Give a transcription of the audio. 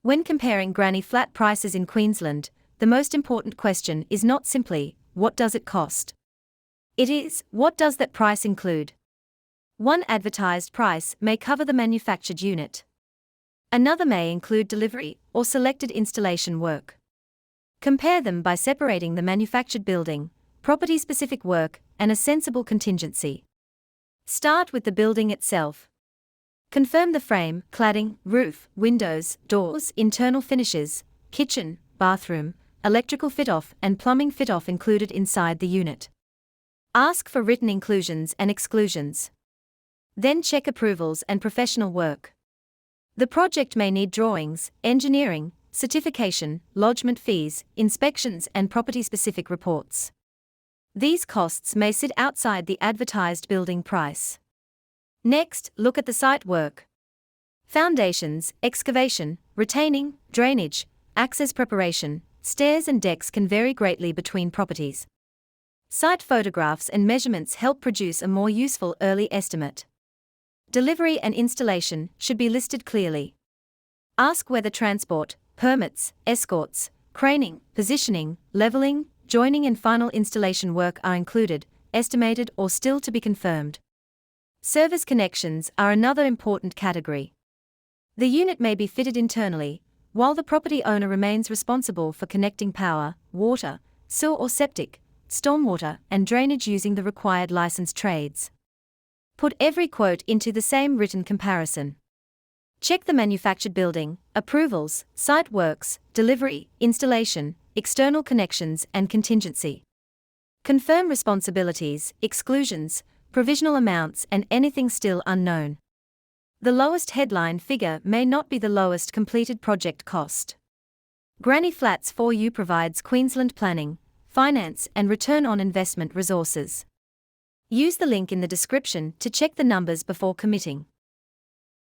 When comparing granny flat prices in Queensland, the most important question is not simply, what does it cost? It is, what does that price include? One advertised price may cover the manufactured unit. Another may include delivery or selected installation work. Compare them by separating the manufactured building, property-specific work, and a sensible contingency. Start with the building itself. Confirm the frame, cladding, roof, windows, doors, internal finishes, kitchen, bathroom, electrical fit-off and plumbing fit-off included inside the unit. Ask for written inclusions and exclusions. Then check approvals and professional work. The project may need drawings, engineering, certification, lodgement fees, inspections and property-specific reports. These costs may sit outside the advertised building price. Next, look at the site work. Foundations, excavation, retaining, drainage, access preparation, stairs and decks can vary greatly between properties. Site photographs and measurements help produce a more useful early estimate. Delivery and installation should be listed clearly. Ask whether transport, permits, escorts, craning, positioning, leveling, joining and final installation work are included, estimated or still to be confirmed. Service connections are another important category. The unit may be fitted internally, while the property owner remains responsible for connecting power, water, sewer or septic, stormwater and drainage using the required licensed trades. Put every quote into the same written comparison. Check the manufactured building, approvals, site works, delivery, installation, external connections and contingency. Confirm responsibilities, exclusions, provisional amounts and anything still unknown. The lowest headline figure may not be the lowest completed project cost. Granny Flats 4U provides Queensland planning, finance and return on investment resources. Use the link in the description to check the numbers before committing.